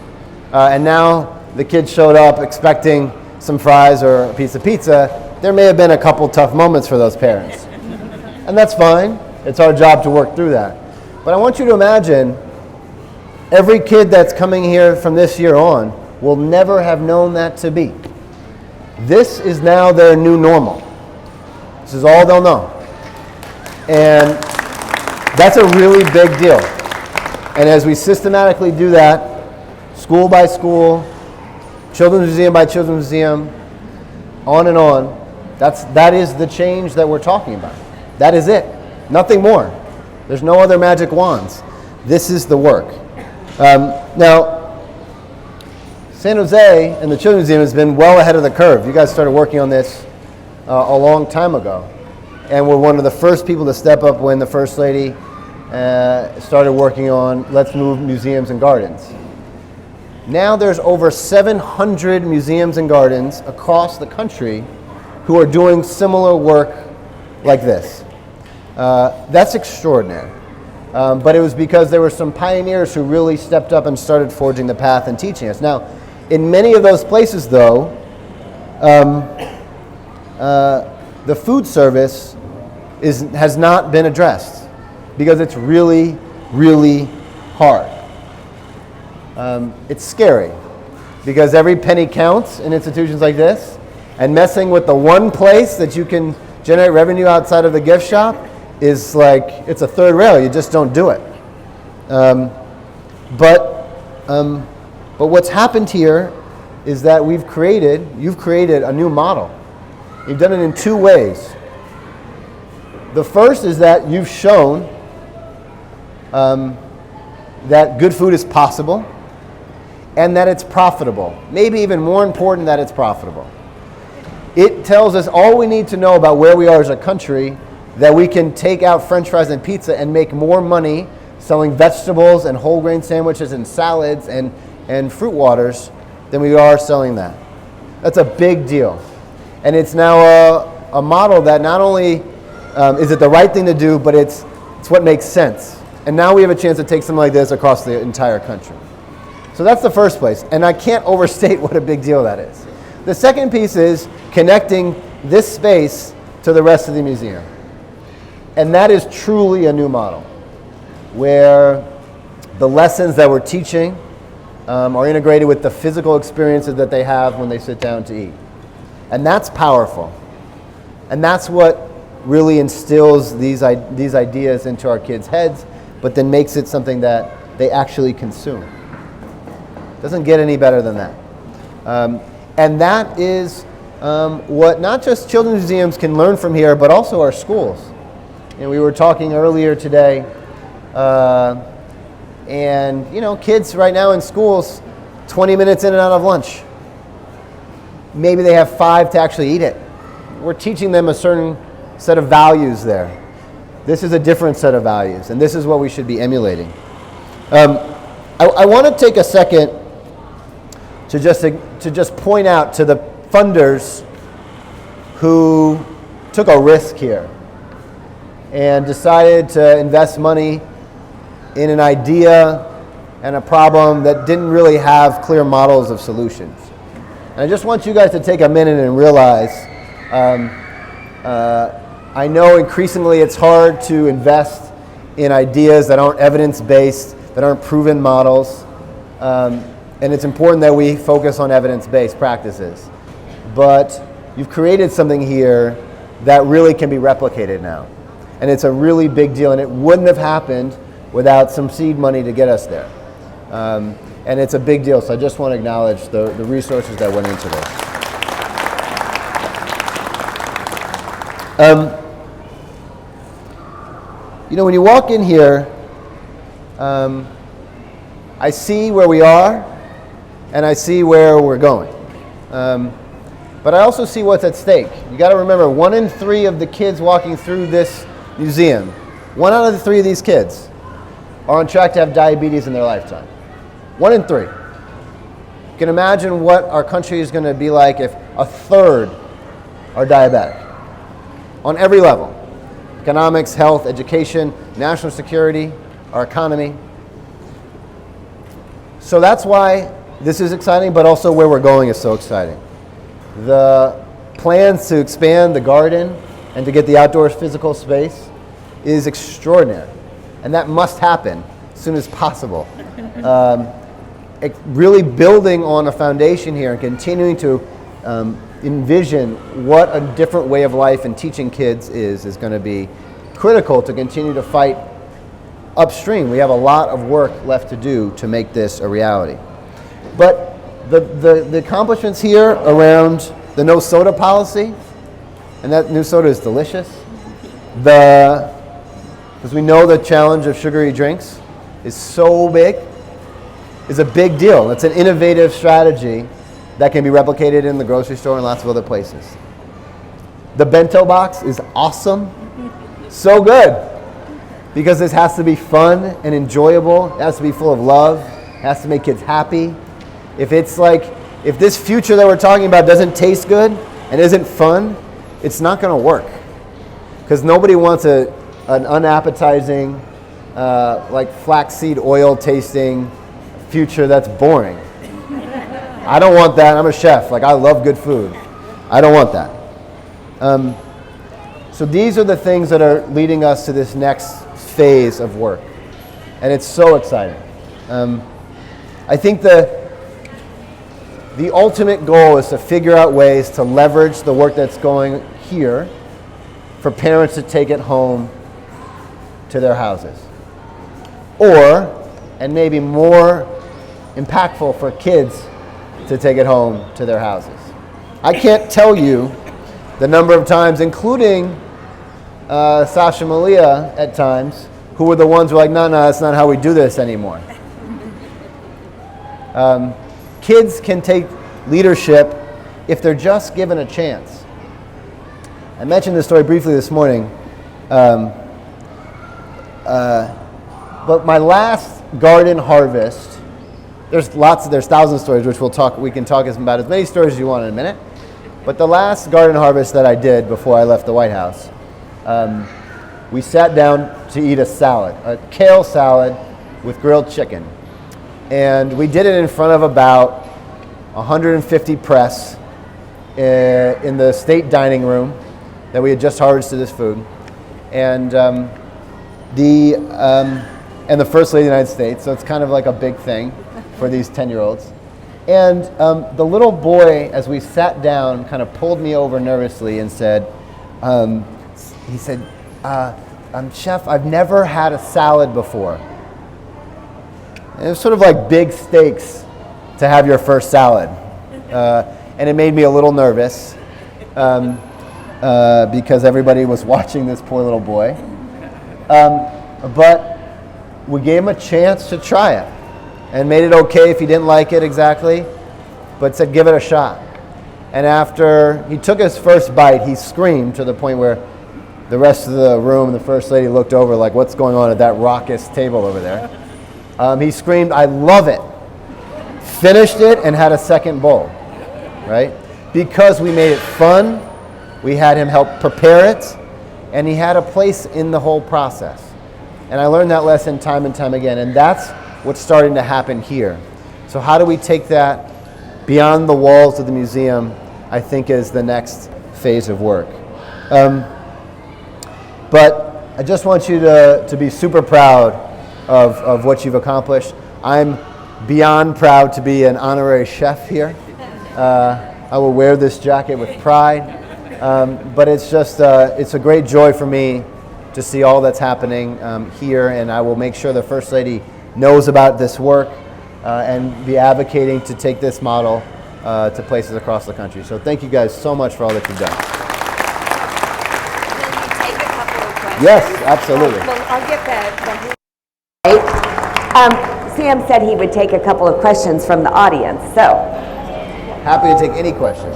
and now the kids showed up expecting some fries or a piece of pizza, there may have been a couple tough moments for those parents. And that's fine. It's our job to work through that. But I want you to imagine every kid that's coming here from this year on will never have known that to be. This is now their new normal. This is all they'll know. And that's a really big deal. And as we systematically do that, school by school, Children's Museum by Children's Museum, on and on, that is the change that we're talking about. That is it. Nothing more. There's no other magic wands. This is the work. Now, San Jose and the Children's Museum has been well ahead of the curve. You guys started working on this a long time ago. And we're one of the first people to step up when the First Lady started working on Let's Move Museums and Gardens. Now there's over 700 museums and gardens across the country who are doing similar work like this. That's extraordinary. But it was because there were some pioneers who really stepped up and started forging the path and teaching us. Now, in many of those places, though, the food service has not been addressed because it's really, really hard. It's scary because every penny counts in institutions like this, and messing with the one place that you can generate revenue outside of the gift shop is like, it's a third rail. You just don't do it. But what's happened here is that you've created a new model. You've done it in two ways. The first is that you've shown that good food is possible and that it's profitable. Maybe even more important, that it's profitable. It tells us all we need to know about where we are as a country, that we can take out French fries and pizza and make more money selling vegetables and whole grain sandwiches and salads and fruit waters than we are selling that. That's a big deal. And it's now a model that not only is it the right thing to do, but it's what makes sense. And now we have a chance to take something like this across the entire country. So that's the first place. And I can't overstate what a big deal that is. The second piece is connecting this space to the rest of the museum. And that is truly a new model, where the lessons that we're teaching are integrated with the physical experiences that they have when they sit down to eat. And that's powerful. And that's what really instills these ideas into our kids' heads, but then makes it something that they actually consume. Doesn't get any better than that. And that is what not just children's museums can learn from here, but also our schools. And we were talking earlier today, and kids right now in schools, 20 minutes in and out of lunch. Maybe they have 5 to actually eat it. We're teaching them a certain set of values there. This is a different set of values, and this is what we should be emulating. I want to take a second to just point out to the funders who took a risk here and decided to invest money in an idea and a problem that didn't really have clear models of solutions. And I just want you guys to take a minute and realize, I know increasingly it's hard to invest in ideas that aren't evidence-based, that aren't proven models, and it's important that we focus on evidence-based practices. But you've created something here that really can be replicated now. And it's a really big deal, and it wouldn't have happened without some seed money to get us there. And it's a big deal, so I just want to acknowledge the resources that went into this. When you walk in here, I see where we are, and I see where we're going. But I also see what's at stake. You got to remember, 1 in 3 of the kids walking through this museum, 1 out of the 3 of these kids are on track to have diabetes in their lifetime. 1 in 3. You can imagine what our country is going to be like if a third are diabetic on every level: economics, health, education, national security, our economy. So that's why this is exciting, but also where we're going is so exciting. The plans to expand the garden and to get the outdoor physical space is extraordinary, and that must happen as soon as possible. Really building on a foundation here and continuing to envision what a different way of life and teaching kids is going to be critical to continue to fight upstream. We have a lot of work left to do to make this a reality. But the accomplishments here around the no soda policy, and that new soda is delicious, because we know the challenge of sugary drinks is so big, is a big deal. It's an innovative strategy that can be replicated in the grocery store and lots of other places. The bento box is awesome, so good, because this has to be fun and enjoyable. It has to be full of love. It has to make kids happy. If this future that we're talking about doesn't taste good and isn't fun, it's not going to work. Because nobody wants an unappetizing, like flaxseed oil tasting future that's boring. I don't want that. I'm a chef. Like, I love good food. I don't want that. So these are the things that are leading us to this next phase of work. And it's so exciting. I think the ultimate goal is to figure out ways to leverage the work that's going here for parents to take it home to their houses. Or, and maybe more impactful, for kids to take it home to their houses. I can't tell you the number of times, including Sasha Malia at times, who were the ones who were like, no, that's not how we do this anymore. Kids can take leadership if they're just given a chance. I mentioned this story briefly this morning, but my last garden harvest, there's thousands of stories, which we can talk about as many stories as you want in a minute. But the last garden harvest that I did before I left the White House, we sat down to eat a salad, a kale salad with grilled chicken. And we did it in front of about 150 press in the state dining room that we had just harvested this food. And the First Lady of the United States, so it's kind of like a big thing for these 10-year-olds. And the little boy, as we sat down, kind of pulled me over nervously and said, he said, Chef, I've never had a salad before. And it was sort of like big stakes to have your first salad. And it made me a little nervous because everybody was watching this poor little boy. But we gave him a chance to try it and made it okay if he didn't like it exactly, but said give it a shot. And after he took his first bite, he screamed to the point where the rest of the room, the First Lady, looked over like, what's going on at that raucous table over there? He screamed, I love it. Finished it and had a second bowl, right? Because we made it fun, we had him help prepare it, and he had a place in the whole process. And I learned that lesson time and time again, and that's what's starting to happen here. So how do we take that beyond the walls of the museum, I think, is the next phase of work. But I just want you to be super proud of what you've accomplished. I'm beyond proud to be an honorary chef here. I will wear this jacket with pride. But it's just, it's a great joy for me to see all that's happening here, and I will make sure the First Lady knows about this work and be advocating to take this model to places across the country. So thank you guys so much for all that you've done. Will you take a couple of questions? Yes, absolutely. Well, I'll get that. Sam said he would take a couple of questions from the audience, so. Happy to take any questions.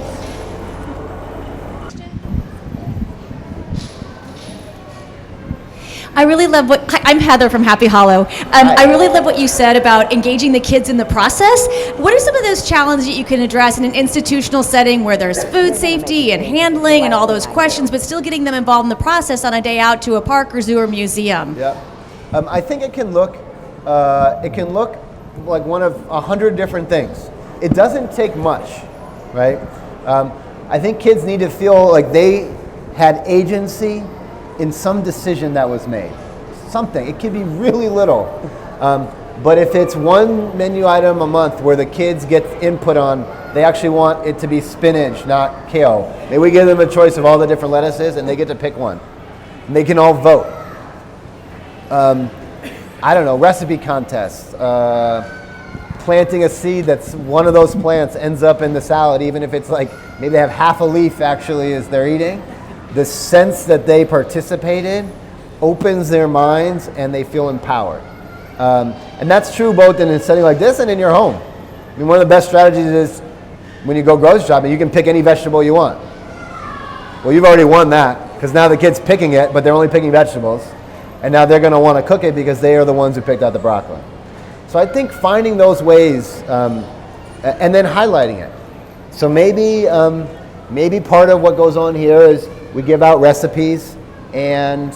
I really love I'm Heather from Happy Hollow. I really love what you said about engaging the kids in the process. What are some of those challenges that you can address in an institutional setting where there's food safety and handling and all those questions, but still getting them involved in the process on a day out to a park or zoo or museum? Yeah, I think it can look like one of 100 different things. It doesn't take much, right? I think kids need to feel like they had agency in some decision that was made. Something. It could be really little. But if it's one menu item a month where the kids get input on, they actually want it to be spinach, not kale. Maybe we give them a choice of all the different lettuces and they get to pick one. And they can all vote. I don't know, recipe contests. Planting a seed that's one of those plants ends up in the salad, even if it's like, maybe they have half a leaf actually as they're eating. The sense that they participated opens their minds and they feel empowered. And that's true both in a setting like this and in your home. I mean, one of the best strategies is when you go grocery shopping, you can pick any vegetable you want. Well, you've already won that because now the kid's picking it, but they're only picking vegetables. And now they're going to want to cook it because they are the ones who picked out the broccoli. So I think finding those ways and then highlighting it. So maybe part of what goes on here is we give out recipes and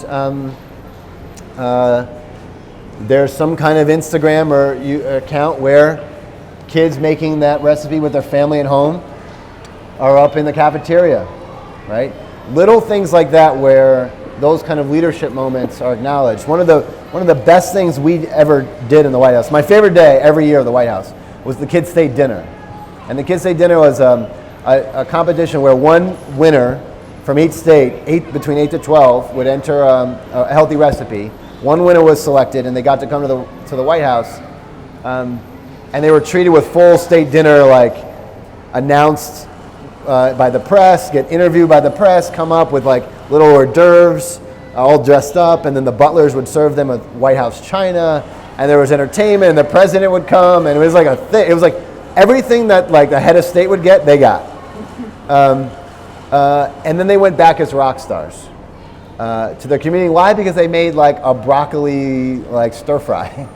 there's some kind of Instagram or account where kids making that recipe with their family at home are up in the cafeteria, right? Little things like that where those kind of leadership moments are acknowledged. One of the best things we ever did in the White House, my favorite day every year of the White House, was the Kids State Dinner. And the Kids State Dinner was a competition where one winner from each state, between 8 to 12, would enter a healthy recipe. One winner was selected, and they got to come to the White House, and they were treated with full state dinner, like announced by the press, get interviewed by the press, come up with like little hors d'oeuvres, all dressed up, and then the butlers would serve them with White House china, and there was entertainment, and the president would come, and it was like a thing. It was like everything that like the head of state would get, they got. And then they went back as rock stars to their community. Why? Because they made like a broccoli like stir fry.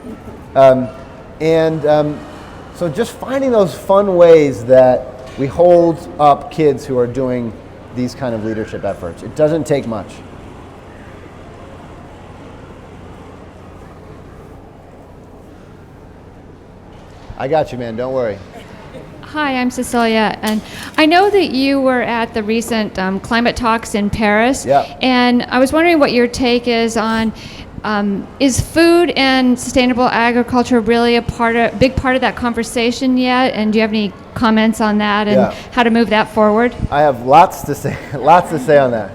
So just finding those fun ways that we hold up kids who are doing these kind of leadership efforts. It doesn't take much. I got you, man. Don't worry. Hi, I'm Cecilia, and I know that you were at the recent climate talks in Paris. Yeah. And I was wondering what your take is on is food and sustainable agriculture really big part of that conversation yet? And do you have any comments on that and how to move that forward? I have lots to say on that.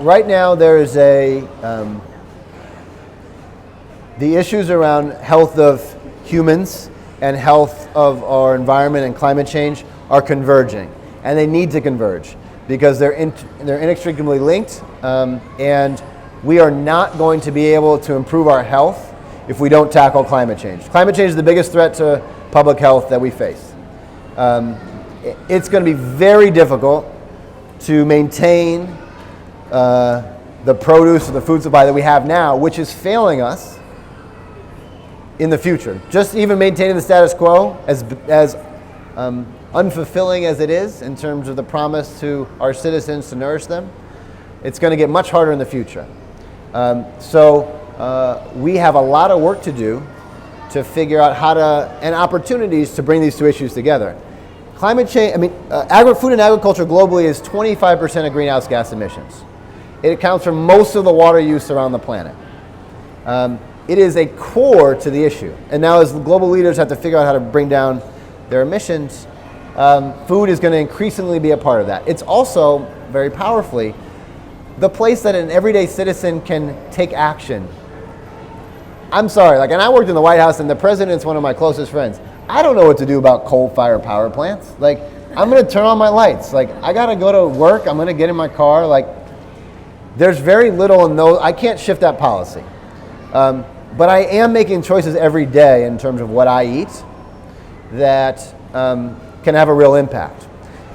Right now, there is the issues around health of humans and health of our environment and climate change are converging, and they need to converge because they're inextricably linked, and we are not going to be able to improve our health if we don't tackle climate change. Climate change is the biggest threat to public health that we face. It's going to be very difficult to maintain the produce or the food supply that we have now, which is failing us in the future. Just even maintaining the status quo, as unfulfilling as it is in terms of the promise to our citizens to nourish them, it's going to get much harder in the future. So we have a lot of work to do to figure out and opportunities to bring these two issues together. Climate change, food and agriculture globally is 25% of greenhouse gas emissions. It accounts for most of the water use around the planet. It is a core to the issue. And now as global leaders have to figure out how to bring down their emissions, food is going to increasingly be a part of that. It's also, very powerfully, the place that an everyday citizen can take action. I'm sorry, and I worked in the White House, and the president's one of my closest friends. I don't know what to do about coal-fired power plants. I'm going to turn on my lights. I got to go to work. I'm going to get in my car. There's very little in those. I can't shift that policy. But I am making choices every day in terms of what I eat that can have a real impact.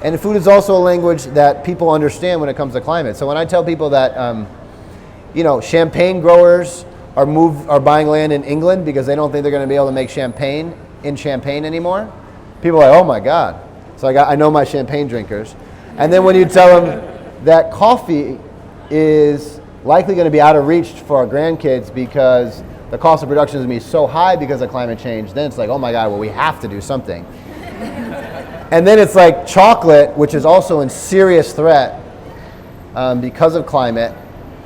And food is also a language that people understand when it comes to climate. So when I tell people that, champagne growers are buying land in England because they don't think they're going to be able to make champagne in Champagne anymore, people are like, oh my God. So I know my champagne drinkers. And then when you tell them that coffee is likely going to be out of reach for our grandkids because the cost of production is going to be so high because of climate change, then it's like, oh my God, well, we have to do something. And then it's like chocolate, which is also in serious threat because of climate.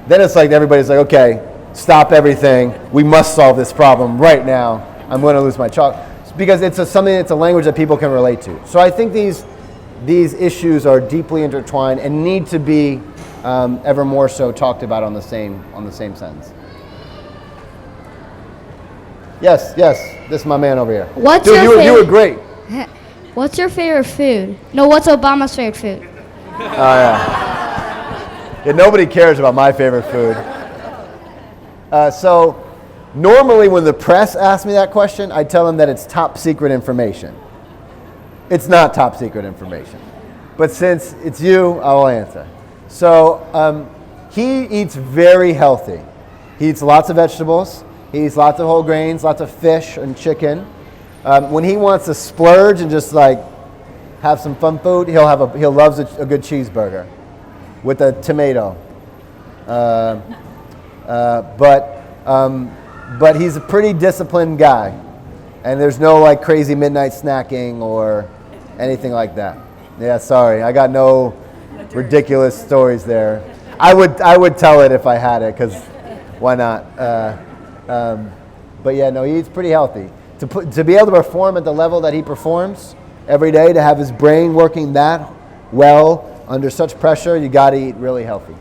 Then it's like everybody's like, okay, stop everything. We must solve this problem right now. I'm going to lose my chocolate. Because it's a language that people can relate to. So I think these issues are deeply intertwined and need to be ever more so talked about on the same sentence. Yes, this is my man over here. You were great. What's your favorite food? No, what's Obama's favorite food? Yeah, nobody cares about my favorite food. So normally when the press asks me that question, I tell them that it's top secret information. It's not top secret information. But since it's you, I will answer. So he eats very healthy. He eats lots of vegetables. He eats lots of whole grains, lots of fish and chicken. When he wants to splurge and just have some fun food, he loves a good cheeseburger with a tomato. But but he's a pretty disciplined guy. And there's no like crazy midnight snacking or anything like that. Yeah, sorry, I got no ridiculous stories there. I would tell it if I had it, because why not? But yeah, no, he eats pretty healthy. To be able to perform at the level that he performs every day, to have his brain working that well under such pressure, you got to eat really healthy.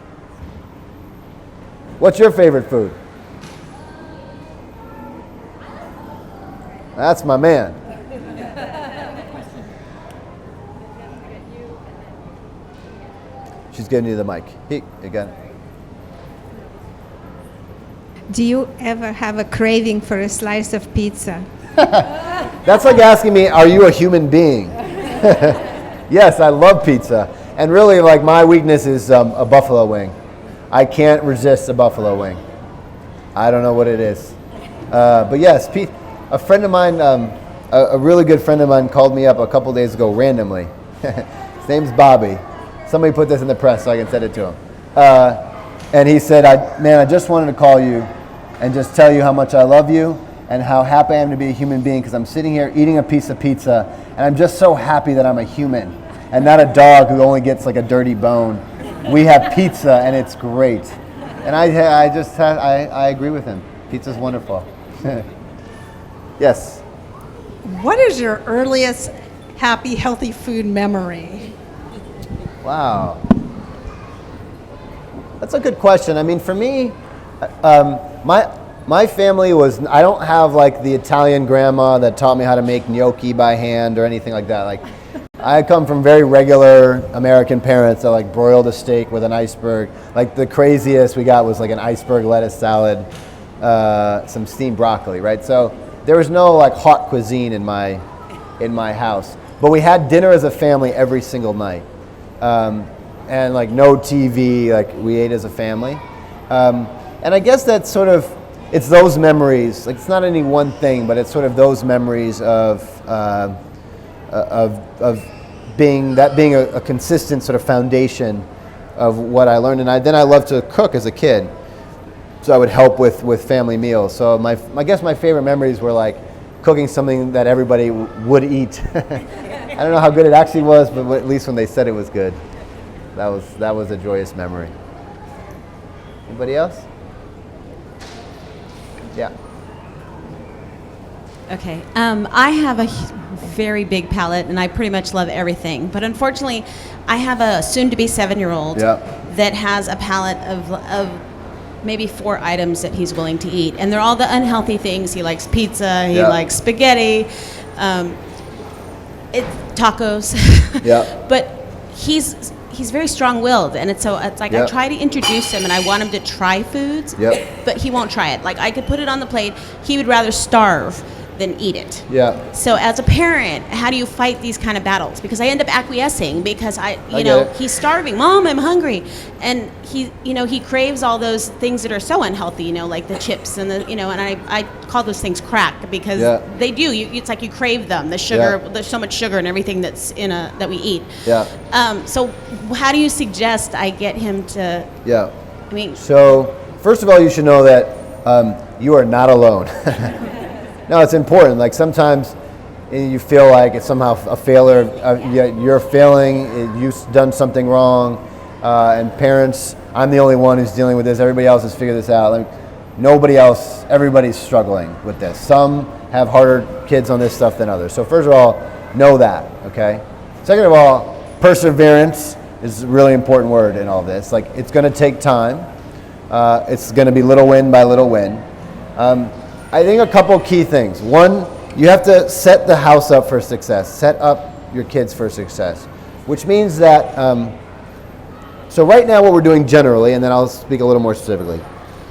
What's your favorite food? That's my man. She's getting you the mic. Hey, again. Do you ever have a craving for a slice of pizza? That's like asking me, are you a human being? Yes, I love pizza. And really, like, my weakness is a buffalo wing. I can't resist a buffalo wing. I don't know what it is. But yes, a friend of mine, a really good friend of mine called me up a couple days ago randomly. His name's Bobby. Somebody put this in the press so I can send it to him. And he said, I just wanted to call you and just tell you how much I love you and how happy I am to be a human being, because I'm sitting here eating a piece of pizza and I'm just so happy that I'm a human and not a dog who only gets like a dirty bone. We have pizza and it's great. And I agree with him. Pizza's wonderful. Yes. What is your earliest happy, healthy food memory? Wow. That's a good question. I mean, for me, my family was, I don't have like the Italian grandma that taught me how to make gnocchi by hand or anything like that. Like, I come from very regular American parents that like broiled a steak with an iceberg. Like the craziest we got was like an iceberg lettuce salad, some steamed broccoli, right? So there was no like hot cuisine in my house, but we had dinner as a family every single night, and like no TV. Like we ate as a family, and I guess that's sort of, it's those memories. Like it's not any one thing, but it's sort of those memories of being a consistent sort of foundation of what I learned. And then I loved to cook as a kid. So I would help with family meals. So I guess my favorite memories were like cooking something that everybody would eat. I don't know how good it actually was, but at least when they said it was good, that was a joyous memory. Anybody else? Yeah. Okay. I have a very big palate, and I pretty much love everything. But unfortunately, I have a soon-to-be 7-year-old that has a palate of maybe 4 items that he's willing to eat, and they're all the unhealthy things. He likes pizza. He likes spaghetti. Tacos. Yeah. But he's very strong-willed, and it's like I try to introduce him, and I want him to try foods, but he won't try it. Like I could put it on the plate, he would rather starve than eat it. Yeah. So as a parent, how do you fight these kind of battles? Because I end up acquiescing because he's starving. Mom, I'm hungry, and he craves all those things that are so unhealthy. Like the chips and and I call those things crack because they do. It's like you crave them. The sugar. There's so much sugar in everything that's that we eat. Yeah. So how do you suggest I get him to? Yeah. I mean. So first of all, you should know that you are not alone. No, it's important. Like sometimes you feel like it's somehow a failure. You're failing. You've done something wrong. And parents, I'm the only one who's dealing with this. Everybody else has figured this out. Like, nobody else. Everybody's struggling with this. Some have harder kids on this stuff than others. So first of all, know that. Okay. Second of all, perseverance is a really important word in all this. Like it's going to take time. It's going to be little win by little win. I think a couple key things. One, you have to set the house up for success. Set up your kids for success, which means that, so right now what we're doing generally, and then I'll speak a little more specifically,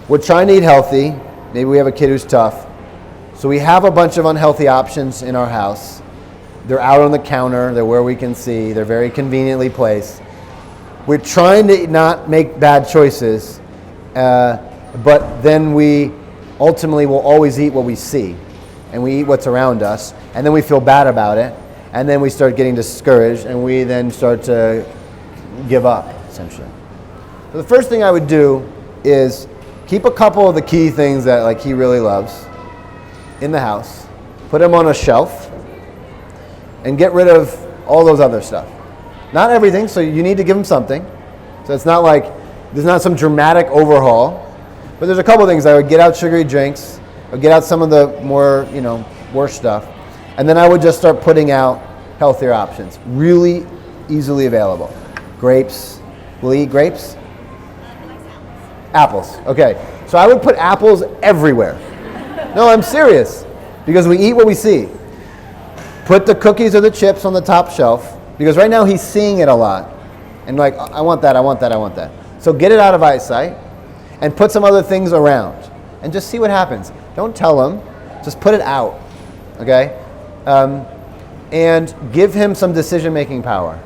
we're trying to eat healthy. Maybe we have a kid who's tough. So we have a bunch of unhealthy options in our house. They're out on the counter. They're where we can see. They're very conveniently placed. We're trying to not make bad choices, but then we ultimately we'll always eat what we see, and we eat what's around us, and then we feel bad about it, and then we start getting discouraged, and we then start to give up, essentially. So the first thing I would do is keep a couple of the key things that like he really loves in the house, put them on a shelf, and get rid of all those other stuff. Not everything, so you need to give him something. So it's not like there's not some dramatic overhaul, but there's a couple of things. I would get out sugary drinks, I would get out some of the more, worse stuff, and then I would just start putting out healthier options, really easily available. Grapes. Will he eat grapes? Apples. Okay. So I would put apples everywhere. No, I'm serious. Because we eat what we see. Put the cookies or the chips on the top shelf. Because right now he's seeing it a lot. And like, I want that, I want that, I want that. So get it out of eyesight and put some other things around. And just see what happens. Don't tell him. Just put it out. Okay? And give him some decision-making power.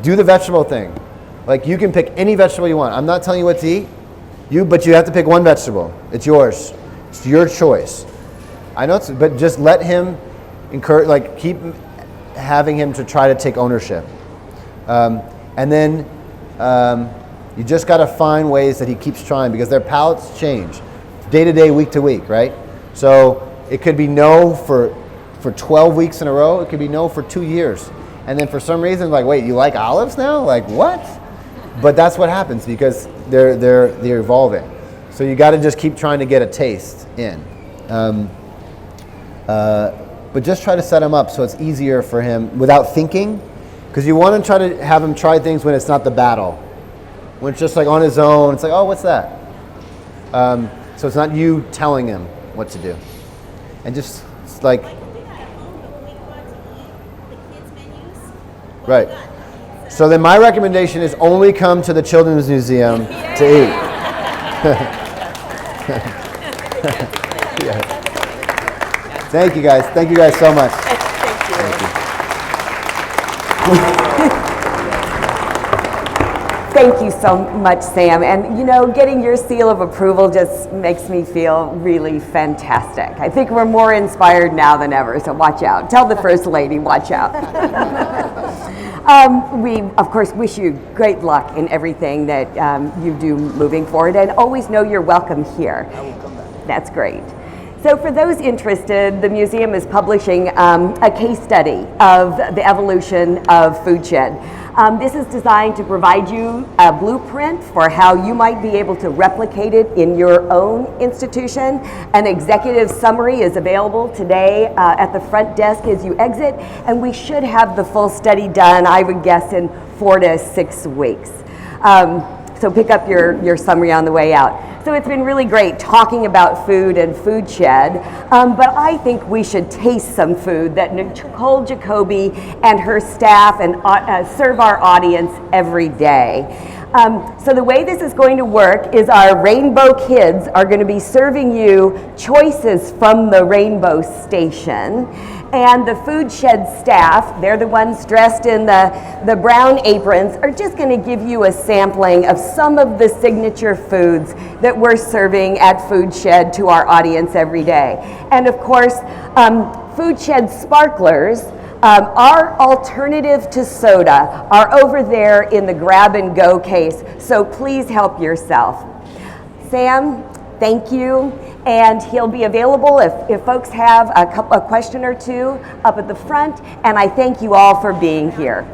Do the vegetable thing. Like, you can pick any vegetable you want. I'm not telling you what to eat, but you have to pick one vegetable. It's yours. It's your choice. I know, but just let him encourage, keep having him to try to take ownership. And then you just got to find ways that he keeps trying, because their palates change day to day, week to week, right? So it could be no for 12 weeks in a row. It could be no for 2 years. And then for some reason, wait, you like olives now? Like, what? But that's what happens, because they're evolving. So you got to just keep trying to get a taste in. But just try to set him up so it's easier for him without thinking, because you want to try to have him try things when it's not the battle. When it's just on his own, it's like, oh, what's that? So it's not you telling him what to do. And just, it's like... Right. So then my recommendation is only come to the Children's Museum to eat. Yeah. Thank you guys. Thank you guys so much. Thank you. Thank you so much, Sam. And getting your seal of approval just makes me feel really fantastic. I think we're more inspired now than ever, so watch out. Tell the First Lady, watch out. We, of course, wish you great luck in everything that you do moving forward, and always know you're welcome here. I will come back. That's great. So for those interested, the museum is publishing a case study of the evolution of FoodShed. This is designed to provide you a blueprint for how you might be able to replicate it in your own institution. An executive summary is available today at the front desk as you exit, and we should have the full study done, I would guess, in 4 to 6 weeks. So pick up your summary on the way out. So it's been really great talking about food and FoodShed, but I think we should taste some food that Nicole Jacoby and her staff and serve our audience every day. So the way this is going to work is our Rainbow Kids are going to be serving you choices from the Rainbow Station. And the FoodShed staff, they're the ones dressed in the brown aprons, are just going to give you a sampling of some of the signature foods that we're serving at FoodShed to our audience every day. And of course, FoodShed sparklers, our alternative to soda, are over there in the grab and go case, so please help yourself. Sam, thank you. And he'll be available if folks have a question or two up at the front. And I thank you all for being here.